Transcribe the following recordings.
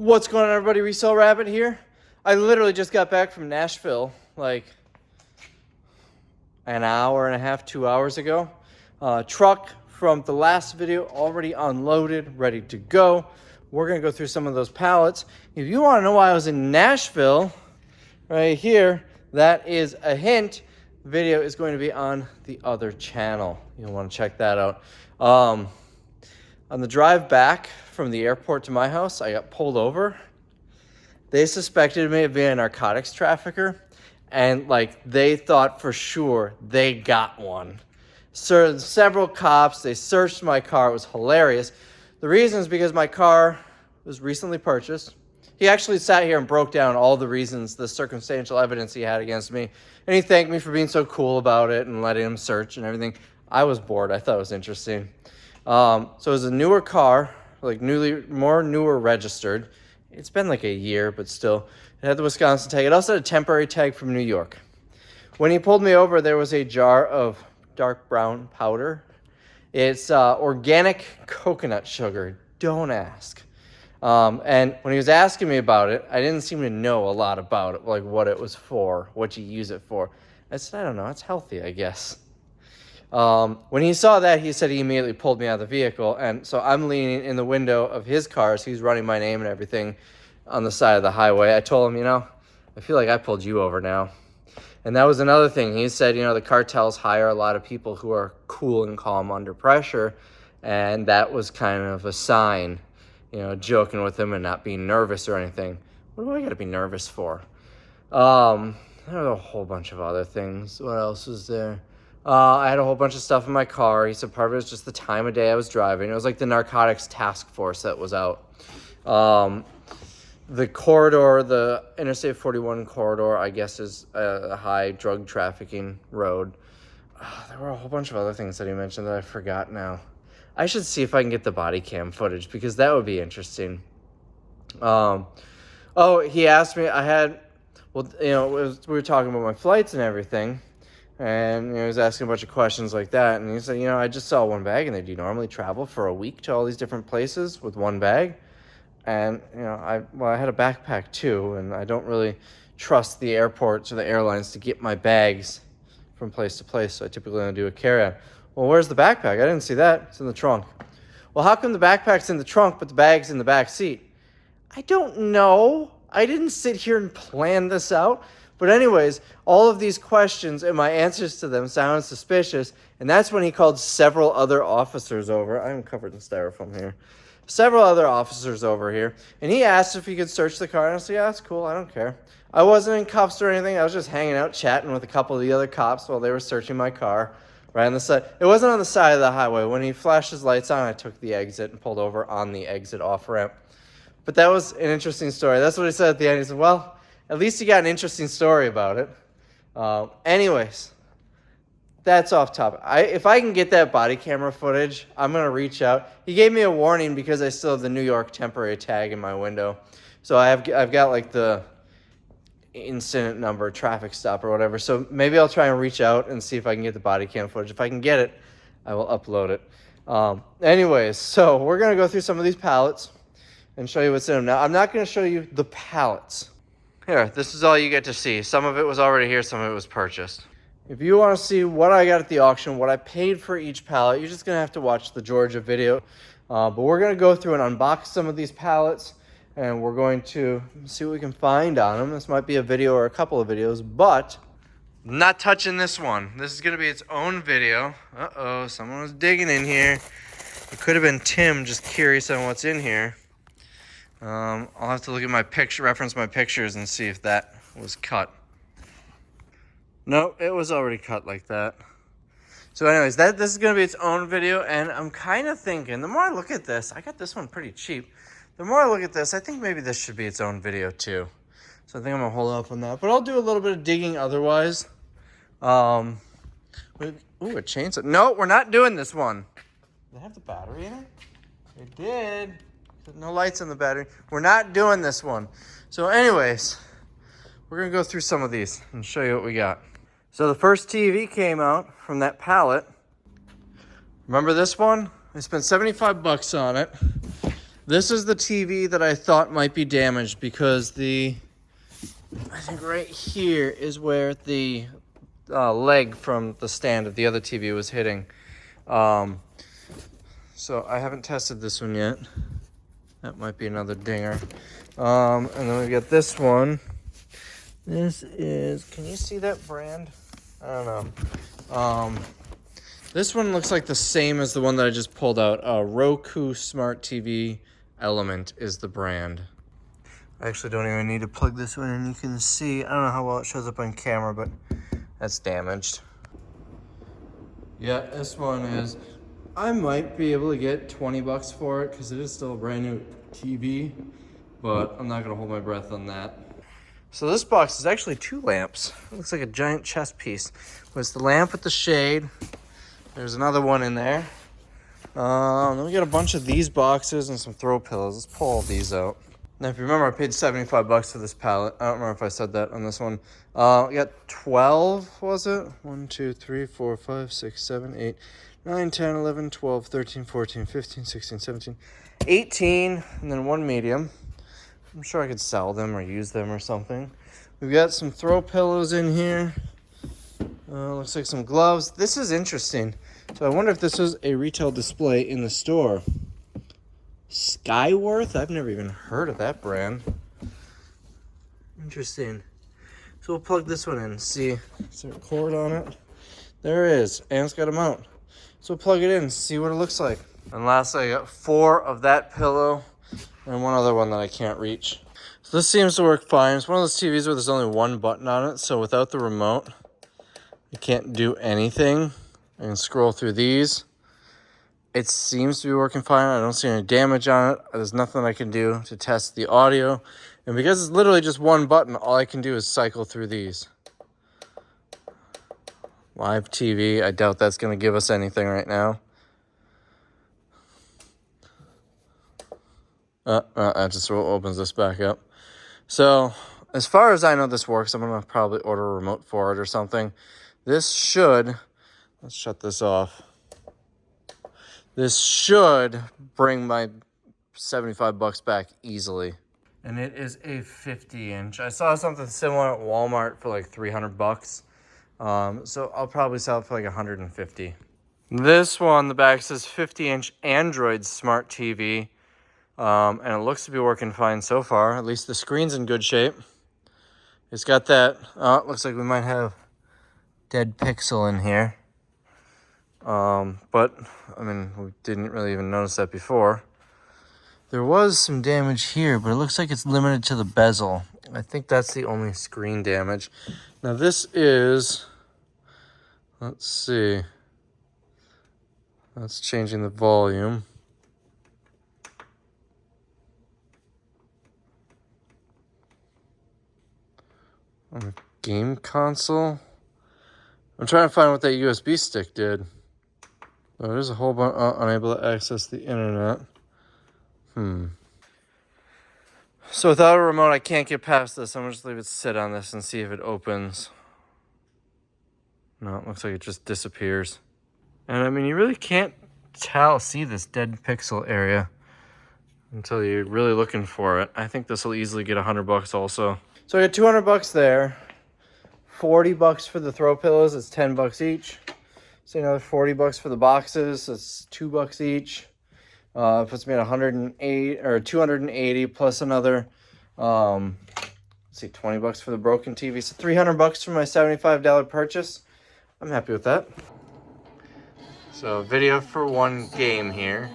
What's going on, everybody? Resale Rabbit here. I literally just got back from Nashville like an hour and a half, 2 hours ago. Truck from the last video already unloaded, ready to go. We're going to go through some of those pallets. If you want to know why I was in Nashville, right here, that is a hint. Video is going to be on the other channel. You'll want to check that out. On the drive back from the airport to my house, I got pulled over. They suspected me of being a narcotics trafficker, and like they thought for sure they got one. Several cops, they searched my car. It was hilarious. The reason is because my car was recently purchased. He actually sat here and broke down all the reasons, the circumstantial evidence he had against me, and he thanked me for being so cool about it and letting him search and everything. I was bored. I thought it was interesting. So it was a newer car, like newer registered. It's been like a year, but still. It had the Wisconsin tag. It also had a temporary tag from New York. When he pulled me over, there was a jar of dark brown powder. It's organic coconut sugar. Don't ask. And when he was asking me about it, I didn't seem to know a lot about it, like what it was for, what you use it for. I said, I don't know. It's healthy, I guess. When he saw that, he said he immediately pulled me out of the vehicle. And so I'm leaning in the window of his car. So he's running my name and everything on the side of the highway. I told him, I feel like I pulled you over now. And that was another thing. He said, the cartels hire a lot of people who are cool and calm under pressure. And that was kind of a sign, joking with him and not being nervous or anything. What do I got to be nervous for? There were a whole bunch of other things. What else was there? I had a whole bunch of stuff in my car. He said part of it was just the time of day I was driving. It was like the narcotics task force that was out. The corridor, the Interstate 41 corridor, I guess is a high drug trafficking road. There were a whole bunch of other things that he mentioned that I forgot now. I should see if I can get the body cam footage because that would be interesting. He asked me, we were talking about my flights and everything. And he was asking a bunch of questions like that. And he said, I just saw one bag. And do you normally travel for a week to all these different places with one bag? And, I had a backpack too. And I don't really trust the airports or the airlines to get my bags from place to place. So I typically only do a carry-on. Well, where's the backpack? I didn't see that. It's in the trunk. Well, how come the backpack's in the trunk, but the bag's in the back seat? I don't know. I didn't sit here and plan this out. But anyways, all of these questions and my answers to them sound suspicious. And that's when he called several other officers over. I'm covered in styrofoam here. Several other officers over here. And he asked if he could search the car. And I said, yeah, that's cool. I don't care. I wasn't in cuffs or anything. I was just hanging out, chatting with a couple of the other cops while they were searching my car. Right on the side. It wasn't on the side of the highway. When he flashed his lights on, I took the exit and pulled over on the exit off ramp. But that was an interesting story. That's what he said at the end. He said, well, at least you got an interesting story about it. Anyways, that's off topic. If I can get that body camera footage, I'm going to reach out. He gave me a warning because I still have the New York temporary tag in my window. So I've got like the incident number, traffic stop or whatever. So maybe I'll try and reach out and see if I can get the body cam footage. If I can get it, I will upload it. Anyways, so we're going to go through some of these pallets and show you what's in them. Now, I'm not going to show you the pallets. Here, this is all you get to see. Some of it was already here, some of it was purchased. If you want to see what I got at the auction, what I paid for each pallet, you're just going to have to watch the Georgia video. But we're going to go through and unbox some of these pallets, and we're going to see what we can find on them. This might be a video or a couple of videos, but I'm not touching this one. This is going to be its own video. Uh-oh, someone was digging in here. It could have been Tim, just curious on what's in here. I'll have to look at my picture, reference my pictures and see if that was cut. No, it was already cut like that. So anyways, this is going to be its own video, and I'm kind of thinking, the more I look at this, I got this one pretty cheap. The more I look at this, I think maybe this should be its own video too. So I think I'm going to hold off on that. But I'll do a little bit of digging otherwise. Ooh, a chainsaw. No, we're not doing this one. Did it have the battery in it? It did. No lights in the battery. We're not doing this one. So anyways, we're going to go through some of these and show you what we got. So the first TV came out from that pallet. Remember this one? I spent $75 on it. This is the TV that I thought might be damaged because I think right here is where the leg from the stand of the other TV was hitting. So I haven't tested this one yet. That might be another dinger. And then we got this one. This is, can you see that brand? I don't know. This one looks like the same as the one that I just pulled out. Roku Smart TV Element is the brand. I actually don't even need to plug this one in. You can see, I don't know how well it shows up on camera, but that's damaged. Yeah, this one is, I might be able to get 20 bucks for it because it is still a brand new TV, but I'm not gonna hold my breath on that. So this box is actually 2 lamps. It looks like a giant chess piece. It's the lamp with the shade. There's another one in there. Then we got a bunch of these boxes and some throw pillows. Let's pull all these out. Now, if you remember, I paid 75 bucks for this pallet. I don't remember if I said that on this one. We got 12, was it? 1, 2, 3, 4, 5, 6, 7, 8, 9, 10, 11, 12, 13, 14, 15, 16, 17, 18, and then 1 medium. I'm sure I could sell them or use them or something. We've got some throw pillows in here. Looks like some gloves. This is interesting. So I wonder if this was a retail display in the store. Skyworth? I've never even heard of that brand. Interesting. So we'll plug this one in and see. Is there a cord on it? There is. And it's got a mount. So we'll plug it in and see what it looks like. And lastly, I got 4 of that pillow and one other one that I can't reach. So this seems to work fine. It's one of those TVs where there's only 1 button on it. So without the remote, I can't do anything. I can scroll through these. It seems to be working fine. I don't see any damage on it. There's nothing I can do to test the audio. And because it's literally just 1 button, all I can do is cycle through these. Live TV. I doubt that's going to give us anything right now. That just opens this back up. So, as far as I know this works, I'm going to probably order a remote for it or something. This should, let's shut this off. This should bring my 75 bucks back easily. And it is a 50-inch. I saw something similar at Walmart for like 300 bucks. So I'll probably sell it for like 150. This one, the back says 50-inch Android Smart TV. And it looks to be working fine so far. At least the screen's in good shape. It's got that, it looks like we might have dead pixel in here. But, I mean, we didn't really even notice that before. There was some damage here, but it looks like it's limited to the bezel. I think that's the only screen damage. Now this is, let's see. That's changing the volume. On a game console. I'm trying to find what that USB stick did. Oh, there's a whole bunch. Unable to access the internet. So without a remote, I can't get past this. I'm gonna just leave it sit on this and see if it opens. No, it looks like it just disappears. And I mean, you really can't see this dead pixel area until you're really looking for it. I think this will easily get 100 bucks also. So I got 200 bucks there. 40 bucks for the throw pillows. It's 10 bucks each. So another 40 bucks for the boxes. It's 2 bucks each. Puts me at 108 or 280 plus another, let's see, 20 bucks for the broken TV. So 300 bucks for my $75 purchase. I'm happy with that. So video for 1 game here.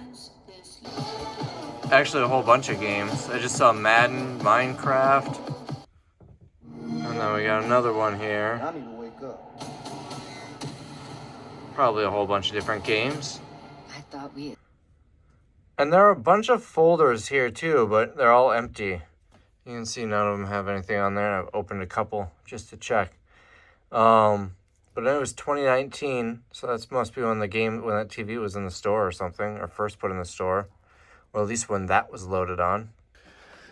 Actually, a whole bunch of games. I just saw Madden, Minecraft. And then we got another one here. I need to wake up. Probably a whole bunch of different games. I thought we... And there are a bunch of folders here too, but they're all empty. You can see none of them have anything on there. I've opened a couple just to check. But it was 2019, so that must be when that TV was in the store or something, or first put in the store. Or at least when that was loaded on.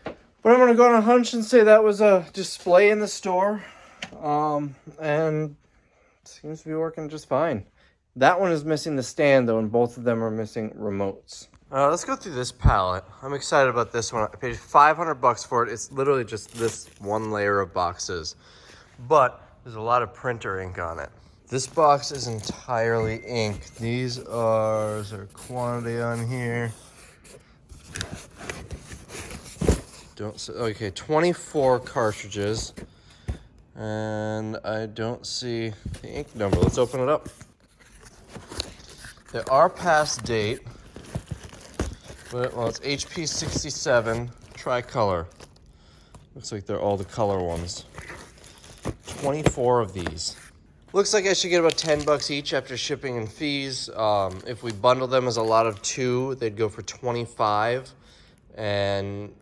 But I'm gonna go on a hunch and say that was a display in the store. And it seems to be working just fine. That one is missing the stand though, and both of them are missing remotes. Let's go through this pallet. I'm excited about this one. I paid $500 for it. It's literally just this one layer of boxes, but there's a lot of printer ink on it. This box is entirely ink. Is there a quantity on here? Okay, 24 cartridges. And I don't see the ink number. Let's open it up. They are past date. But, well, it's HP 67 tricolor. Looks like they're all the color ones. 24 of these. Looks like I should get about $10 each after shipping and fees. If we bundle them as a lot of 2, they'd go for 25, and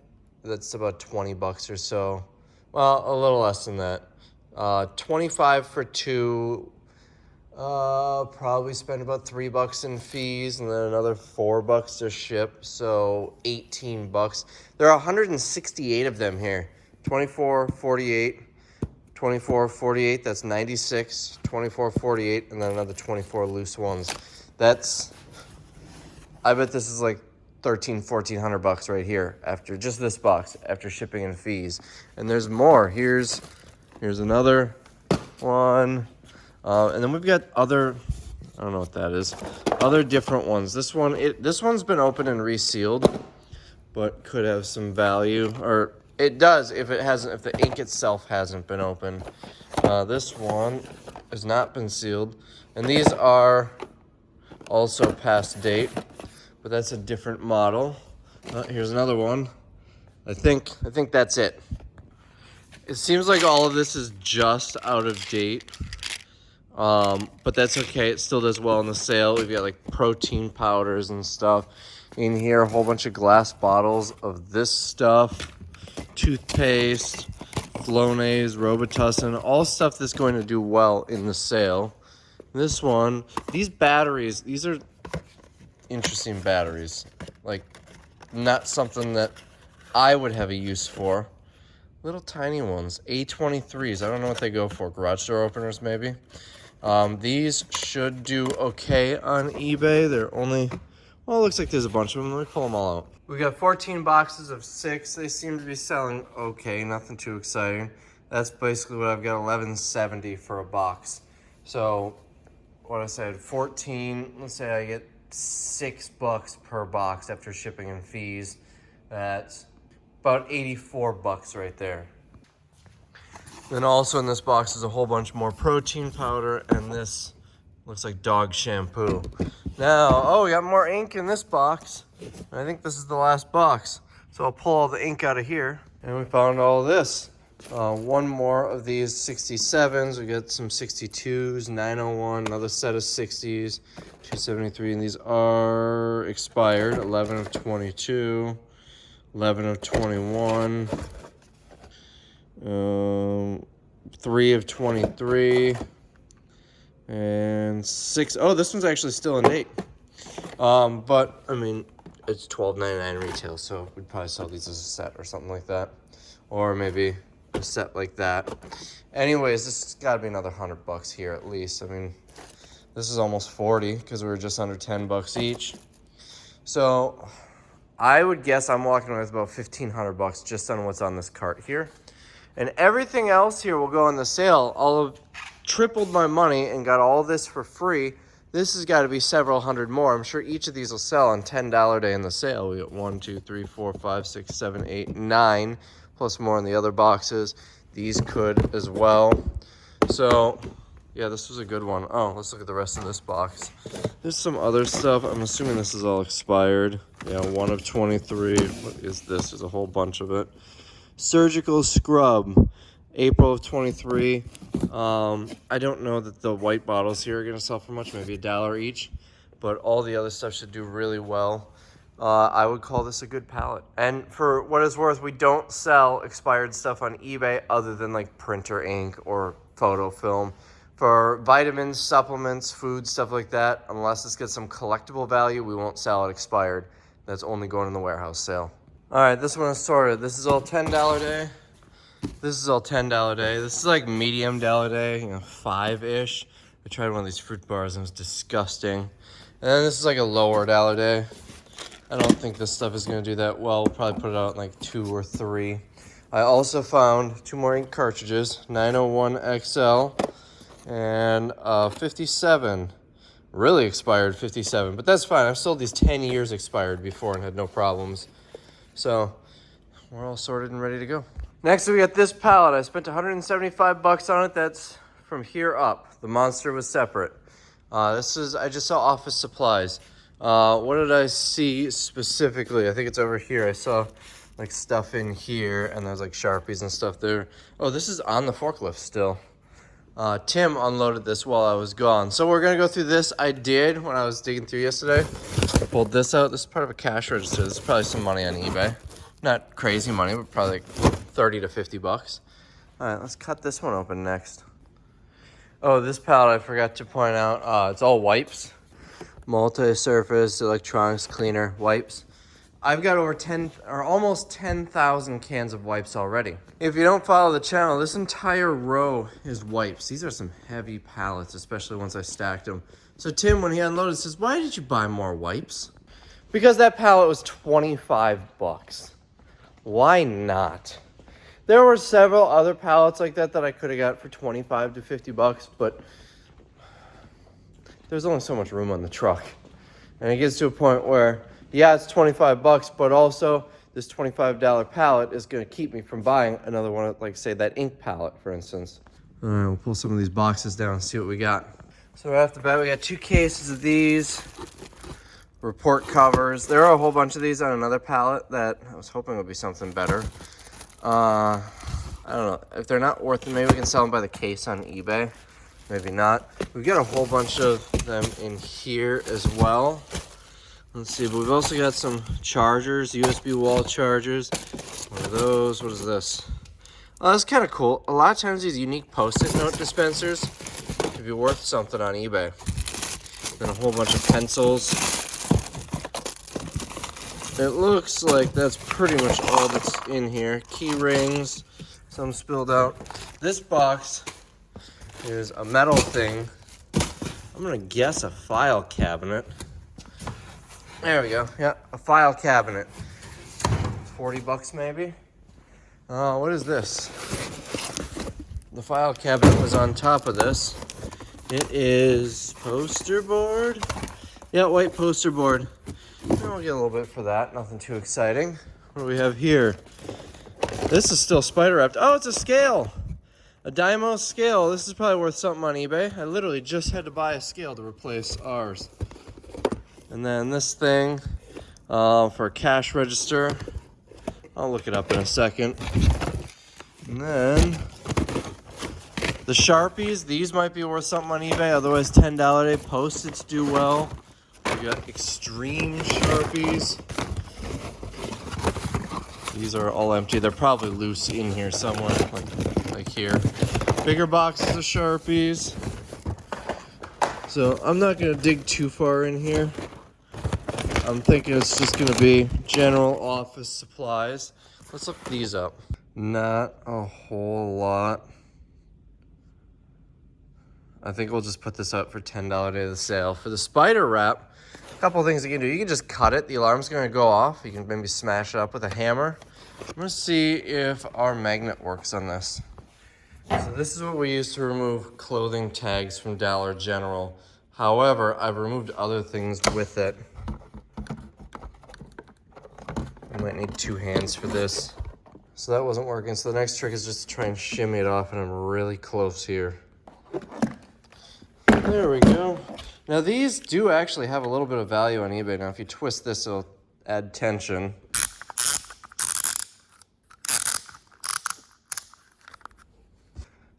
that's about $20 or so. Well, a little less than that. 25 for 2. Probably spend about $3 in fees, and then another $4 to ship, so $18. There are 168 of them here. 24, 48. 24, 48, that's 96, 24, 48, and then another 24 loose ones. I bet this is like $1,400 right here after just this box, after shipping and fees. And there's more. Here's another one. And then we've got other, I don't know what that is, other different ones. This one's been opened and resealed, but could have some value, or it does if the ink itself hasn't been opened. This one has not been sealed, and these are also past date, but that's a different model. Here's another one. I think that's it. It seems like all of this is just out of date, but that's okay. It still does well in the sale. We've got like protein powders and stuff in here, a whole bunch of glass bottles of this stuff. Toothpaste, Flonase, Robitussin, all stuff that's going to do well in the sale. This one, these batteries, these are interesting batteries. Like, not something that I would have a use for. Little tiny ones, A23s. I don't know what they go for. Garage door openers, maybe. These should do okay on eBay. They're only, well, it looks like there's a bunch of them. Let me pull them all out. We got 14 boxes of 6. They seem to be selling okay, nothing too exciting. That's basically what I've got, $11.70 for a box. So, what I said, 14, let's say I get $6 per box after shipping and fees. That's about $84 right there. Then also in this box is a whole bunch more protein powder, and this looks like dog shampoo. Now, we got more ink in this box. I think this is the last box. So I'll pull all the ink out of here. And we found all of this. One more of these 67s. We got some 62s, 901, another set of 60s, 273. And these are expired, 11 of 22, 11 of 21, 3 of 23. And 6. Oh, this one's actually still in date. But I mean, it's $12.99 retail, so we'd probably sell these as a set or something like that, or maybe a set like that. Anyways, this has got to be another $100 here at least. I mean, this is almost 40 because we were just under $10 each. So I would guess I'm walking away with about $1,500 just on what's on this cart here, and everything else here will go on the sale. All of tripled my money and got all this for free. This has got to be several hundred more. I'm sure each of these will sell on $10 day in the sale. We got 1, 2, 3, 4, 5, 6, 7, 8, 9, plus more in the other boxes. These could as well. So yeah, this was a good one. Oh, let's look at the rest of this box. There's some other stuff. I'm assuming this is all expired. Yeah, 1 of 23. What is this? There's a whole bunch of it. Surgical scrub, April of 23. I don't know that the white bottles here are going to sell for much, maybe $1 each, but all the other stuff should do really well. I would call this a good pallet. And for what it's worth, we don't sell expired stuff on eBay other than like printer ink or photo film. For vitamins, supplements, food, stuff like that, unless it's got some collectible value, we won't sell it expired. That's only going in the warehouse sale. All right, this one is sorted. This is all $10 day. This is all $10 day. This is like medium dollar day, 5-ish. I tried one of these fruit bars and it was disgusting. And then this is like a lower dollar day. I don't think this stuff is going to do that well. We'll probably put it out in like 2 or 3. I also found 2 more ink cartridges, 901 XL and 57. Really expired 57, but that's fine. I've sold these 10 years expired before and had no problems. So we're all sorted and ready to go. Next we got this pallet. I spent 175 bucks on it. That's from here up. The monster was separate. I just saw office supplies. What did I see specifically? I think it's over here. I saw like stuff in here, and there's like Sharpies and stuff there. Oh, this is on the forklift still. Tim unloaded this while I was gone. So we're gonna go through this. I did when I was digging through yesterday. I pulled this out. This is part of a cash register. This is probably some money on eBay. Not crazy money, but probably like 30 to 50 bucks. All right, let's cut this one open next. Oh, this pallet I forgot to point out. It's all wipes. Multi-surface electronics cleaner wipes. I've got over 10 or almost 10,000 cans of wipes already. If you don't follow the channel, this entire row is wipes. These are some heavy pallets, especially once I stacked them. So Tim, when he unloaded, says, "Why did you buy more wipes?" Because that pallet was 25 bucks. Why not? There were several other pallets like that I could have got for 25 to 50 bucks, but there's only so much room on the truck. And it gets to a point where, yeah, it's 25 bucks, but also this $25 pallet is going to keep me from buying another one, like say that ink pallet, for instance. All right, we'll pull some of these boxes down and see what we got. So right off the bat, we got 2 cases of these report covers. There are a whole bunch of these on another pallet that I was hoping would be something better. I don't know. If they're not worth it, maybe we can sell them by the case on eBay. Maybe not. We've got a whole bunch of them in here as well. Let's see, but we've also got some chargers, USB wall chargers. One of those. What is this? Oh, that's kind of cool. A lot of times these unique Post-it note dispensers could be worth something on eBay. Then a whole bunch of pencils. It looks like that's pretty much all that's in here. Key rings, some spilled out. This box is a metal thing. I'm gonna guess a file cabinet. There we go. Yeah, a file cabinet. 40 bucks maybe. What is this? The file cabinet was on top of this. It is poster board. Yeah, white poster board. We'll get a little bit for that. Nothing too exciting. What do we have here? This is still spider wrapped. Oh, it's a scale. A Dymo scale. This is probably worth something on eBay. I literally just had to buy a scale to replace ours. And then this thing for a cash register. I'll look it up in a second. And then the Sharpies. These might be worth something on eBay. Otherwise, $10 a day. Post-its do well. We got extreme Sharpies. These are all empty. They're probably loose in here somewhere, like here. Bigger boxes of Sharpies. So I'm not gonna dig too far in here. I'm thinking it's just gonna be general office supplies. Let's look these up. Not a whole lot. I think we'll just put this up for $10 a day of the sale. For the spider wrap, a couple of things you can do. You can just cut it. The alarm's gonna go off. You can maybe smash it up with a hammer. I'm gonna see if our magnet works on this. So this is what we use to remove clothing tags from Dollar General. However, I've removed other things with it. I might need 2 hands for this. So that wasn't working. So the next trick is just to try and shimmy it off, and I'm really close here. There we go. Now these do actually have a little bit of value on eBay. Now if you twist this, it'll add tension.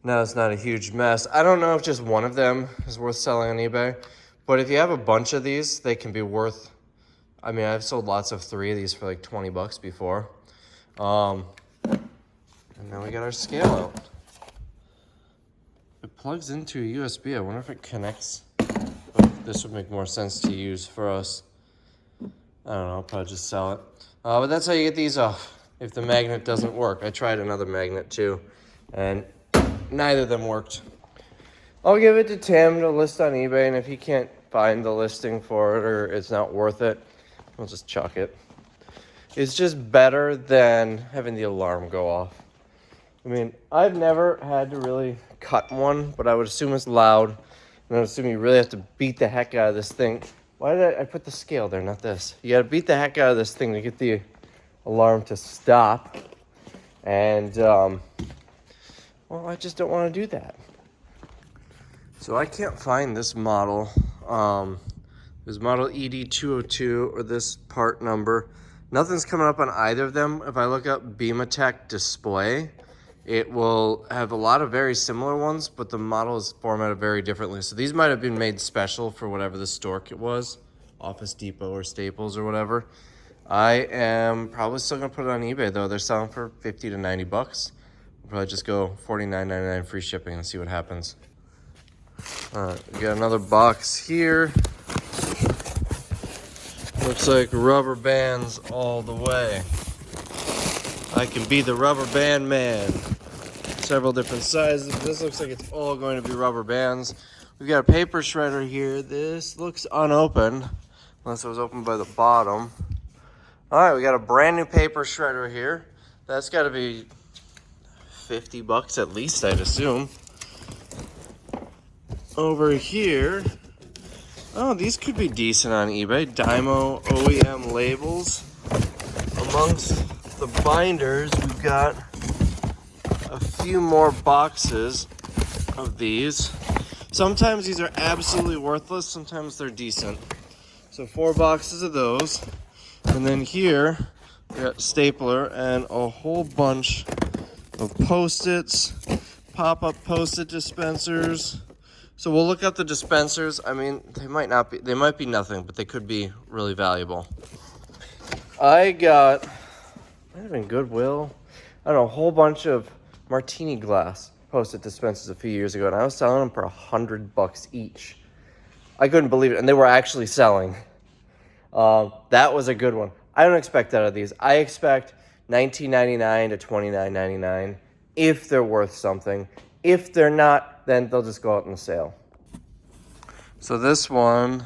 Now it's not a huge mess. I don't know if just one of them is worth selling on eBay, but if you have a bunch of these, they can be worth, I mean, I've sold lots of 3 of these for like 20 bucks before. And now we got our scale out. It plugs into a USB. I wonder if it connects. But this would make more sense to use for us. I don't know, I'll probably just sell it. But that's how you get these off if the magnet doesn't work. I tried another magnet too, and neither of them worked. I'll give it to Tim to list on eBay, and if he can't find the listing for it or it's not worth it, I'll just chuck it. It's just better than having the alarm go off. I mean, I've never had to really cut one, but I would assume it's loud. And I would assume you really have to beat the heck out of this thing. Why did I put the scale there, not this? You got to beat the heck out of this thing to get the alarm to stop. And, well, I just don't want to do that. So I can't find this model. There's model ED202 or this part number. Nothing's coming up on either of them. If I look up Beamatech display, it will have a lot of very similar ones, but the model is formatted very differently. So these might have been made special for whatever the store it was, Office Depot or Staples or whatever. I am probably still gonna put it on eBay though. They're selling for 50 to 90 bucks. We'll probably just go $49.99 free shipping and see what happens. All right, we got another box here. Looks like rubber bands all the way. I can be the rubber band man. Several different sizes. This looks like it's all going to be rubber bands. We've got a paper shredder here. This looks unopened, unless it was opened by the bottom. All right, we got a brand new paper shredder here. That's got to be 50 bucks at least, I'd assume. Over here, oh, these could be decent on eBay. Dymo OEM labels. Amongst the binders, we've got a few more boxes of these. Sometimes these are absolutely worthless, sometimes they're decent. So 4 boxes of those. And then here, we got stapler and a whole bunch of Post-its, pop-up Post-it dispensers. So we'll look up the dispensers. I mean, they might be nothing, but they could be really valuable. I got, might have been Goodwill, I don't know, a whole bunch of martini glass Post-it dispensers a few years ago, and I was selling them for $100 each. I couldn't believe it, and they were actually selling. That was a good one. I don't expect that out of these. I expect $19.99 to $29.99 if they're worth something. If they're not, then they'll just go out in the sale. So this one,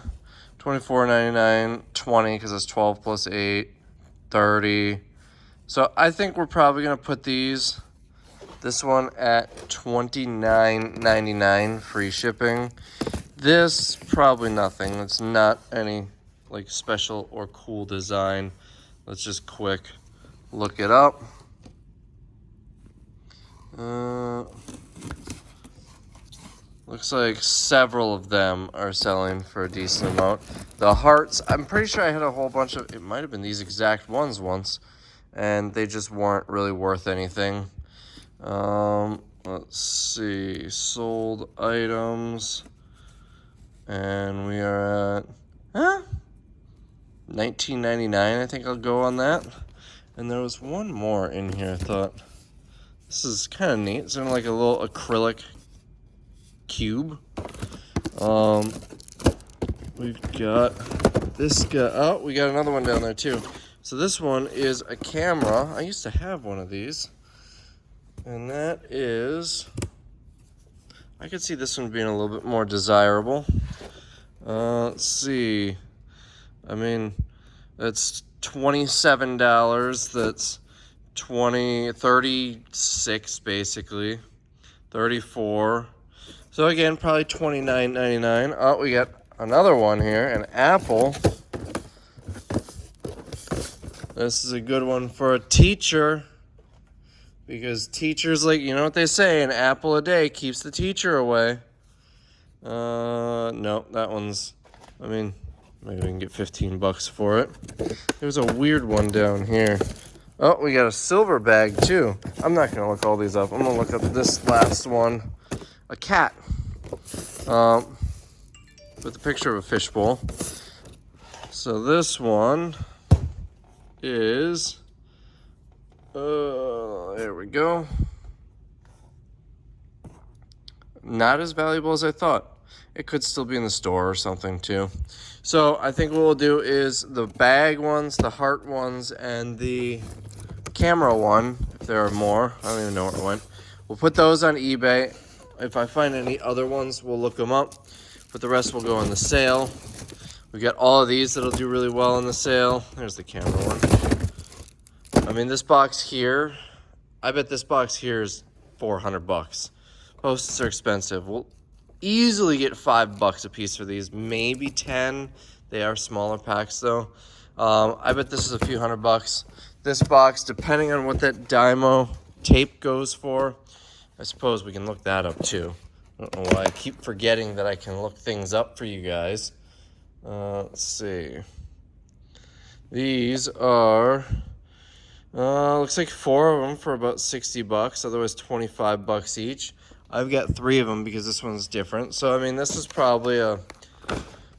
$24.99, $20 because it's 12 plus 8, $30. So I think we're probably gonna put this one at $29.99 free shipping. This probably nothing. It's not any like special or cool design. Let's just quick look it up. Looks like several of them are selling for a decent amount. The hearts, I'm pretty sure I had a whole bunch of, it might have been these exact ones once, and they just weren't really worth anything. Let's see, sold items, and we are at $19.99. I think I'll go on that. And there was one more in here. I thought this is kind of neat. It's in like a little acrylic cube. We've got this guy. Oh, we got another one down there too. So this one is a camera. I used to have one of these, and that is, I could see this one being a little bit more desirable. Let's see. I mean, that's $27. That's 36 basically. 34. So again, probably $29.99. Oh, we got another one here, an apple. This is a good one for a teacher, because teachers, like, you know what they say, an apple a day keeps the teacher away. No, that one's, I mean, maybe we can get 15 bucks for it. There's a weird one down here. Oh, we got a silver bag too. I'm not gonna look all these up. I'm gonna look up this last one. A cat. With a picture of a fishbowl. So this one is, there we go. Not as valuable as I thought. It could still be in the store or something too. So I think what we'll do is the bag ones, the heart ones, and the camera one, if there are more. I don't even know where it went. We'll put those on eBay. If I find any other ones, we'll look them up. But the rest will go on the sale. We got all of these that'll do really well in the sale. There's the camera one. I mean, this box here, I bet this box here is $400. Posts are expensive. We'll easily get $5 a piece for these, maybe 10. They are smaller packs though. I bet this is a few $100. This box, depending on what that Dymo tape goes for, I suppose we can look that up too. I don't know why I keep forgetting that I can look things up for you guys. Let's see. These are, looks like 4 of them for about $60, otherwise $25 each. I've got 3 of them because this one's different. So, I mean, this is probably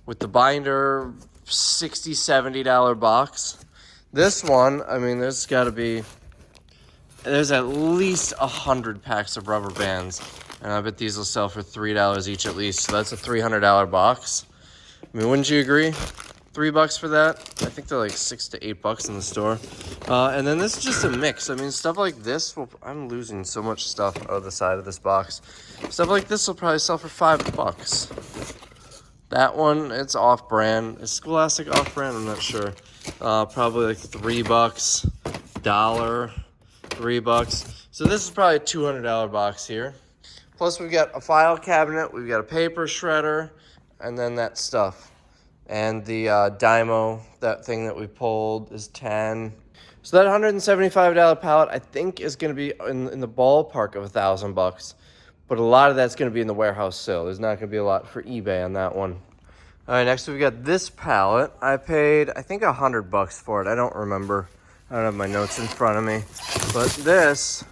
with the binder, $60, $70 box. This one, I mean, there's at least 100 packs of rubber bands. And I bet these will sell for $3 each at least. So that's a $300 box. I mean, wouldn't you agree? $3 for that? I think they're like $6 to $8 in the store. And then this is just a mix. I mean, stuff like this I'm losing so much stuff out of the side of this box. Stuff like this will probably sell for $5. That one, it's off-brand. Is Scholastic off-brand? I'm not sure. Probably like $3, $1, $3. So this is probably a $200 box here. Plus we've got a file cabinet, we've got a paper shredder, and then that stuff. And the Dymo, that thing that we pulled, is 10. So that $175 pallet, I think, is going to be in the ballpark of $1,000. But a lot of that's going to be in the warehouse sale. There's not going to be a lot for eBay on that one. All right, next we've got this pallet. I paid, I think, $100 for it. I don't remember. I don't have my notes in front of me. But this,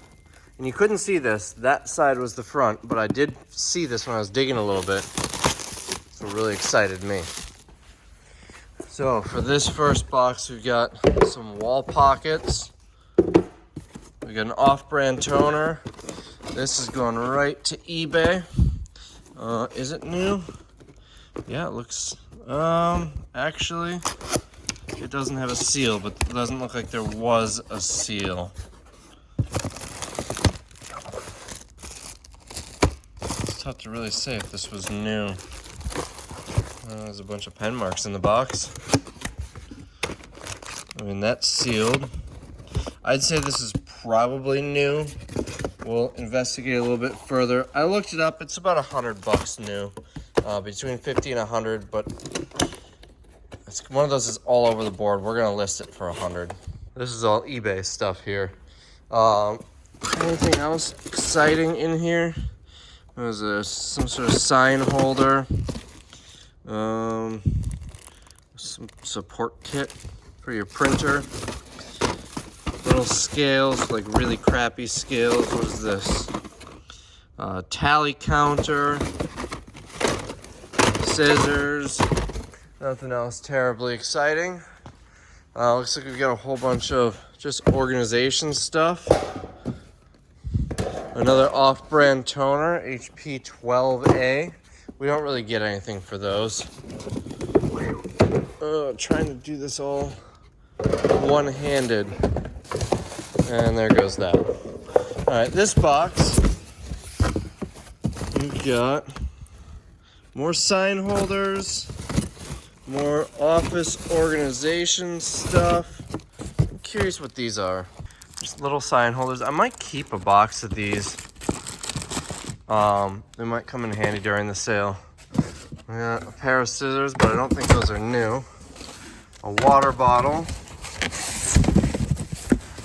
and you couldn't see this, that side was the front, but I did see this when I was digging a little bit. So it really excited me. So for this first box, we've got some wall pockets. We got an off-brand toner. This is going right to eBay. Is it new? Yeah, it looks, actually, it doesn't have a seal, but it doesn't look like there was a seal. It's tough to really say if this was new. There's a bunch of pen marks in the box. I mean, that's sealed. I'd say this is probably new. We'll investigate a little bit further. I looked it up. It's about $100 new, between 50 and 100. But it's one of those is all over the board. We're gonna list it for 100. This is all eBay stuff here. Anything else exciting in here? There's some sort of sign holder. Some support kit for your printer. Little scales, like really crappy scales. What is this? Tally counter. Scissors. Nothing else terribly exciting. Looks like we've got a whole bunch of just organization stuff. Another off-brand toner, HP 12A. We don't really get anything for those. Trying to do this all one-handed. And there goes that. All right, this box, we've got more sign holders, more office organization stuff. I'm curious what these are. Just little sign holders. I might keep a box of these. They might come in handy during the sale. We got a pair of scissors, but I don't think those are new. A water bottle.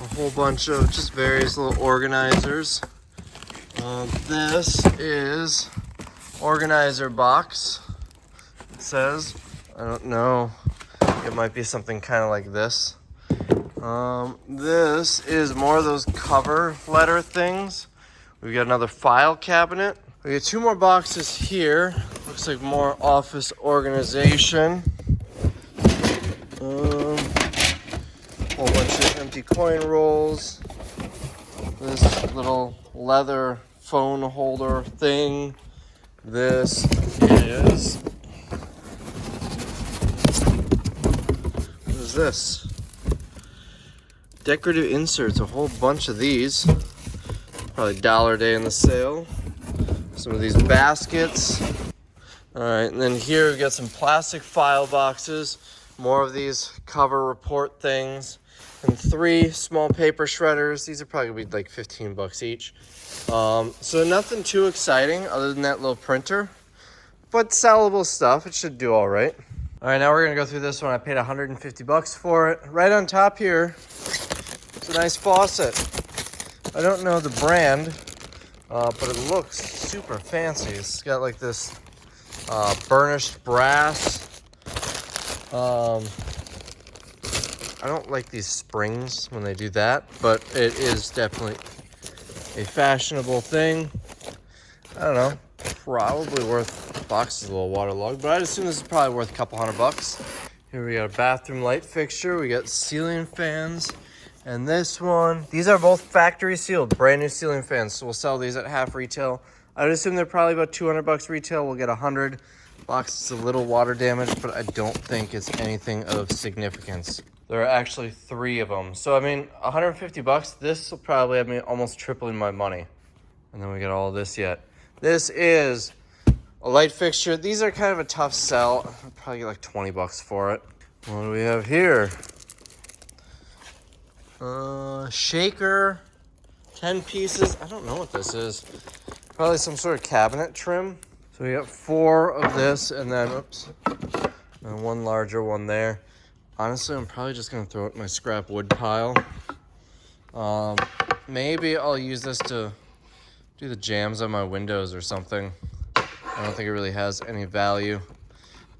A whole bunch of just various little organizers. This is organizer box. It says, I don't know. It might be something kind of like this. This is more of those cover letter things. We've got another file cabinet. We got 2 more boxes here. Looks like more office organization. Whole bunch of empty coin rolls. This little leather phone holder thing. This is, what is this? Decorative inserts, a whole bunch of these. Probably $1 a day in the sale. Some of these baskets. All right, and then here we've got some plastic file boxes, more of these cover report things, and 3 small paper shredders. These are probably gonna be like 15 bucks each. So nothing too exciting other than that little printer, but sellable stuff. It should do all right. All right, now we're gonna go through this one. I paid 150 bucks for it. Right on top here, it's a nice faucet. I don't know the brand, but it looks super fancy. It's got like this burnished brass. I don't like these springs when they do that, but it is definitely a fashionable thing. I don't know, probably worth, the box is a little waterlogged, but I'd assume this is probably worth a couple $100. Here we got a bathroom light fixture. We got ceiling fans. And this one, these are both factory sealed, brand new ceiling fans. So we'll sell these at half retail. I would assume they're probably about 200 bucks retail. We'll get 100. Box is a little water damaged, but I don't think it's anything of significance. There are actually 3 of them. So I mean, 150 bucks, this will probably have me almost tripling my money. And then we got all of this yet. This is a light fixture. These are kind of a tough sell. I'll probably get like 20 bucks for it. What do we have here? Shaker, 10 pieces. I don't know what this is. Probably some sort of cabinet trim. So we got 4 of this, and then, oops, and 1 larger one there. Honestly, I'm probably just gonna throw it in my scrap wood pile. Maybe I'll use this to do the jams on my windows or something. I don't think it really has any value.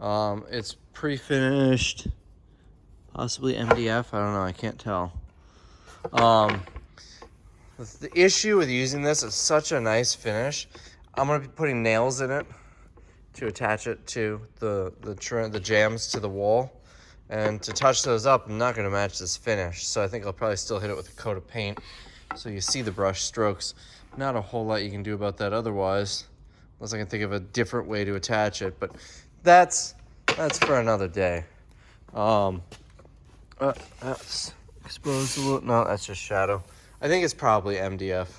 It's pre-finished, possibly MDF. I don't know, I can't tell. The issue with using this is such a nice finish. I'm gonna be putting nails in it to attach it to the jams to the wall, and to touch those up, I'm not gonna match this finish. So I think I'll probably still hit it with a coat of paint, so you see the brush strokes. Not a whole lot you can do about that otherwise, unless I can think of a different way to attach it. But that's for another day. That's exposed a little. No, that's just shadow. I think it's probably MDF.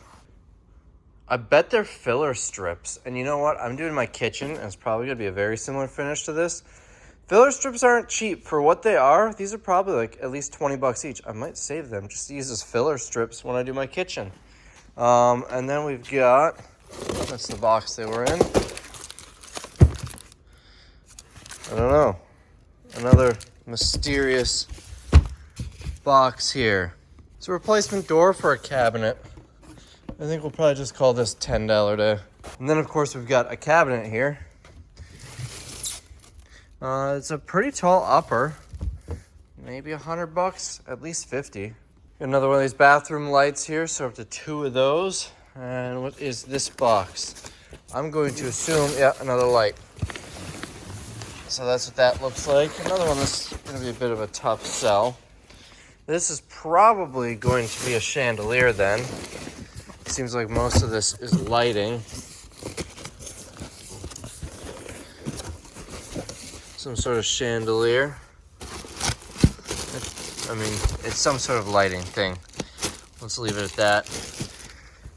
I bet they're filler strips. And you know what? I'm doing my kitchen, and it's probably gonna be a very similar finish to this. Filler strips aren't cheap for what they are. These are probably like at least 20 bucks each. I might save them just to use as filler strips when I do my kitchen. And then we've got, that's the box they were in. I don't know. Another mysterious box here. It's a replacement door for a cabinet. I think we'll probably just call this $10 day. And then of course we've got a cabinet here. It's a pretty tall upper. Maybe 100 bucks, at least 50. Got another one of these bathroom lights here, so up to 2 of those. And what is this box? I'm going to assume, yeah, another light. So that's what that looks like. Another one that's gonna be a bit of a tough sell. This is probably going to be a chandelier then. Seems like most of this is lighting. Some sort of chandelier. I mean, it's some sort of lighting thing. Let's leave it at that.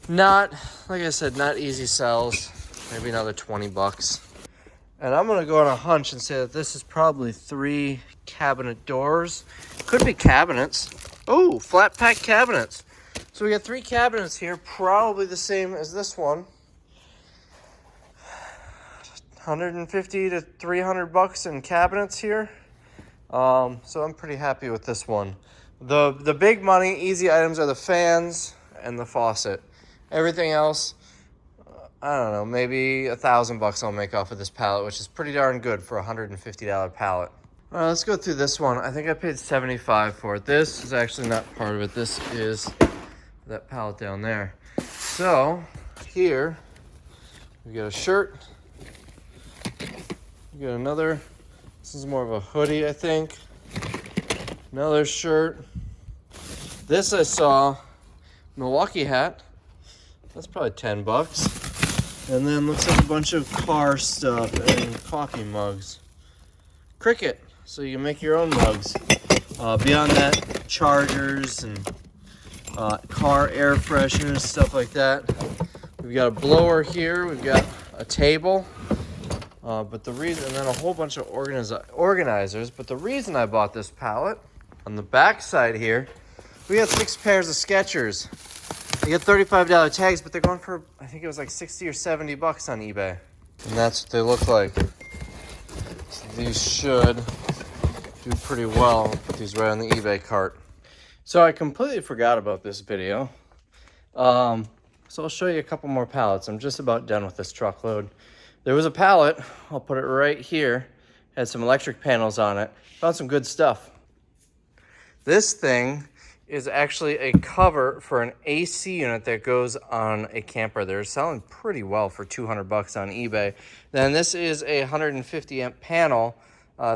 Not, like I said, not easy sells. Maybe another 20 bucks. And I'm gonna go on a hunch and say that this is probably 3 cabinet doors. Could be cabinets. Oh, flat pack cabinets. So we got 3 cabinets here, probably the same as this one. 150 to 300 bucks in cabinets here. So I'm pretty happy with this one. The big money, easy items are the fans and the faucet. Everything else, I don't know, maybe $1,000 I'll make off of this pallet, which is pretty darn good for a $150 pallet. All right, let's go through this one. I think I paid $75 for it. This is actually not part of it. This is that pallet down there. So here we got a shirt. We got another. This is more of a hoodie, I think. Another shirt. This I saw, Milwaukee hat. That's probably 10 bucks. And then looks like a bunch of car stuff and coffee mugs. Cricket, so you can make your own mugs. Beyond that, chargers and car air fresheners, stuff like that. We've got a blower here. We've got a table. But the reason, and then a whole bunch of organizers. But the reason I bought this pallet, on the back side here, we got 6 pairs of Skechers. They get $35 tags, but they're going for, I think it was like 60 or 70 bucks on eBay. And that's what they look like. So these should do pretty well. I'll put these right on the eBay cart. So I completely forgot about this video. So I'll show you a couple more pallets. I'm just about done with this truckload. There was a pallet, I'll put it right here, had some electric panels on it. Found some good stuff. This thing is actually a cover for an AC unit that goes on a camper. They're selling pretty well for 200 bucks on eBay. Then this is a 150 amp panel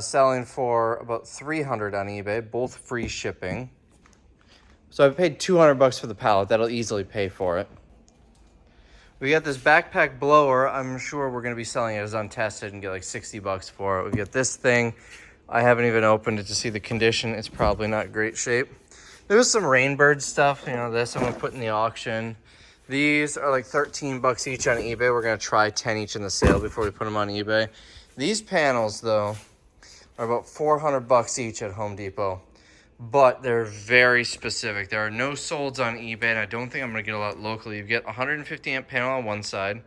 selling for about 300 on eBay, both free shipping. So I paid 200 bucks for the pallet. That'll easily pay for it. We got this backpack blower. I'm sure we're going to be selling it as untested and get like 60 bucks for it. We got this thing. I haven't even opened it to see the condition. It's probably not great shape. There was some Rainbird stuff, you know, this I'm going to put in the auction. These are like 13 bucks each on eBay. We're going to try 10 each in the sale before we put them on eBay. These panels, though, are about 400 bucks each at Home Depot. But they're very specific. There are no solds on eBay, and I don't think I'm going to get a lot locally. You get a 150 amp panel on one side,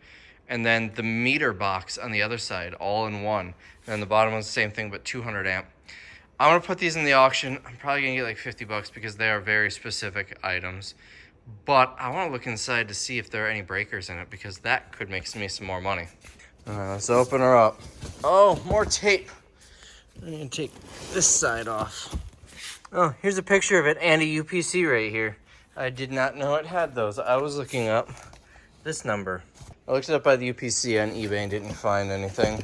and then the meter box on the other side, all in one. And then the bottom one's the same thing, but 200 amp. I'm going to put these in the auction. I'm probably going to get like 50 bucks because they are very specific items. But I want to look inside to see if there are any breakers in it, because that could make me some more money. Let's open her up. Oh, more tape. I'm going to take this side off. Oh, here's a picture of it and a UPC right here. I did not know it had those. I was looking up this number. I looked it up by the UPC on eBay and didn't find anything.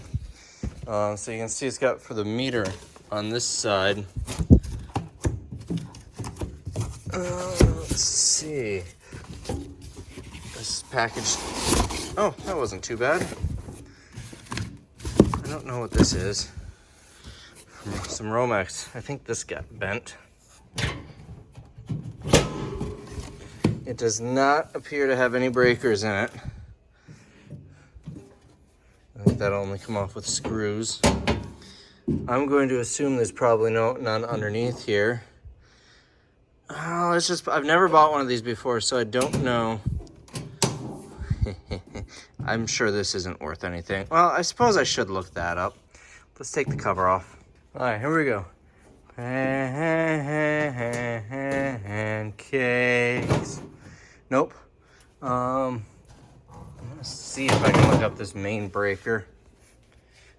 So you can see it's got for the meter on this side. Let's see. This is packaged. Oh, that wasn't too bad. I don't know what this is. Some Romex. I think this got bent. It does not appear to have any breakers in it. I think that'll only come off with screws. I'm going to assume there's probably none underneath here. Oh, it's just, I've never bought one of these before, so I don't know. I'm sure this isn't worth anything. Well, I suppose I should look that up. Let's take the cover off. All right, here we go. Pancakes. Nope. I'm gonna see if I can look up this main breaker.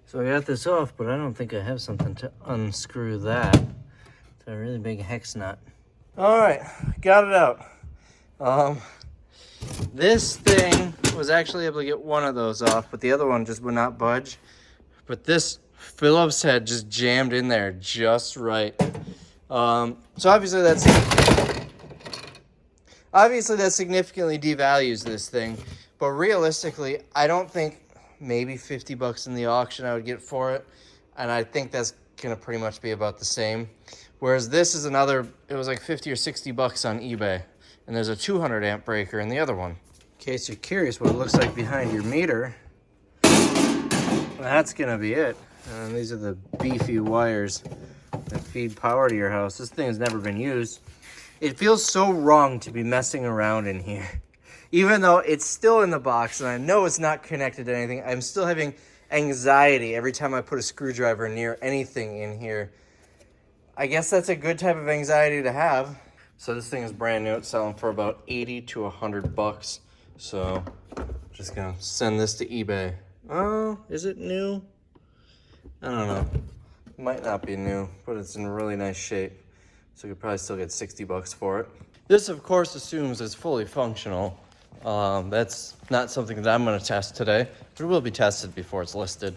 So I got this off, but I don't think I have something to unscrew that. It's a really big hex nut. All right, got it out. This thing was actually able to get one of those off, but the other one just would not budge. But this Phillips head just jammed in there just right. So obviously that significantly devalues this thing. But realistically, I don't think maybe 50 bucks in the auction I would get for it. And I think that's gonna pretty much be about the same. Whereas this is another, it was like 50 or 60 bucks on eBay. And there's a 200 amp breaker in the other one. In case you're curious what it looks like behind your meter, that's gonna be it. And these are the beefy wires that feed power to your house. This thing has never been used. It feels so wrong to be messing around in here. Even though it's still in the box and I know it's not connected to anything, I'm still having anxiety every time I put a screwdriver near anything in here. I guess that's a good type of anxiety to have. So this thing is brand new. It's selling for about 80 to 100 bucks. So just gonna send this to eBay. Oh, is it new? I don't know. Might not be new, but it's in really nice shape. So you could probably still get 60 bucks for it. This, of course, assumes it's fully functional. That's not something that I'm going to test today, but it will be tested before it's listed.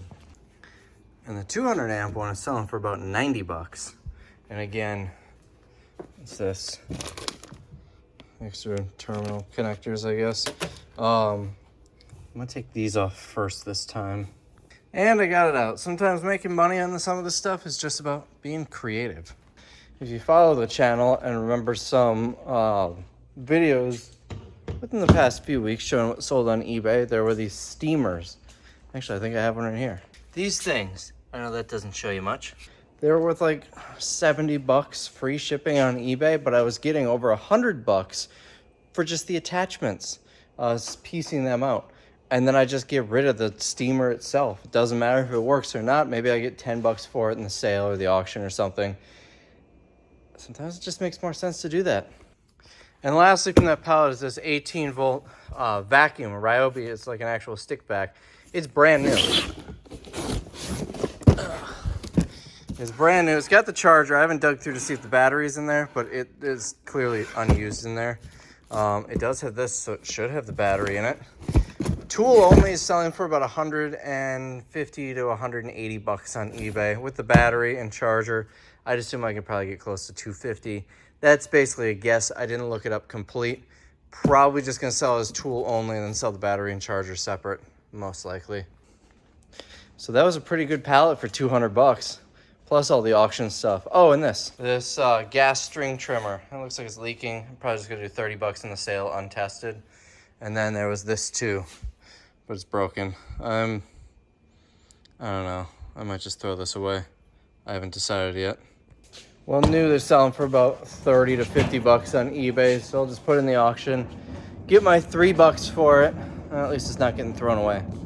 And the 200 amp one is selling for about 90 bucks. And again, it's this extra terminal connectors, I guess. I'm going to take these off first this time. And I got it out. Sometimes making money on some of this stuff is just about being creative. If you follow the channel and remember some videos within the past few weeks showing what sold on eBay, there were these steamers. Actually, I think I have one right here. These things, I know that doesn't show you much. They were worth like $70 free shipping on eBay, but I was getting over $100 for just the attachments, piecing them out. And then I just get rid of the steamer itself. It doesn't matter if it works or not. Maybe I get $10 for it in the sale or the auction or something. Sometimes it just makes more sense to do that. And lastly from that pallet is this 18-volt vacuum, Ryobi. It's like an actual stick vac. It's brand new. It's brand new. It's got the charger. I haven't dug through to see if the battery's in there, but it is clearly unused in there. It does have this, so it should have the battery in it. Tool only is selling for about $150 to $180 on eBay with the battery and charger. I'd assume I could probably get close to $250. That's basically a guess. I didn't look it up complete. Probably just gonna sell as tool only and then sell the battery and charger separate, most likely. So that was a pretty good pallet for $200, plus all the auction stuff. Oh, and this gas string trimmer. It looks like it's leaking. I'm probably just gonna do $30 in the sale, untested. And then there was this too, but it's broken. I don't know. I might just throw this away. I haven't decided yet. Well, new they're selling for about $30 to $50 on eBay, so I'll just put it in the auction, get my $3 for it, and at least it's not getting thrown away.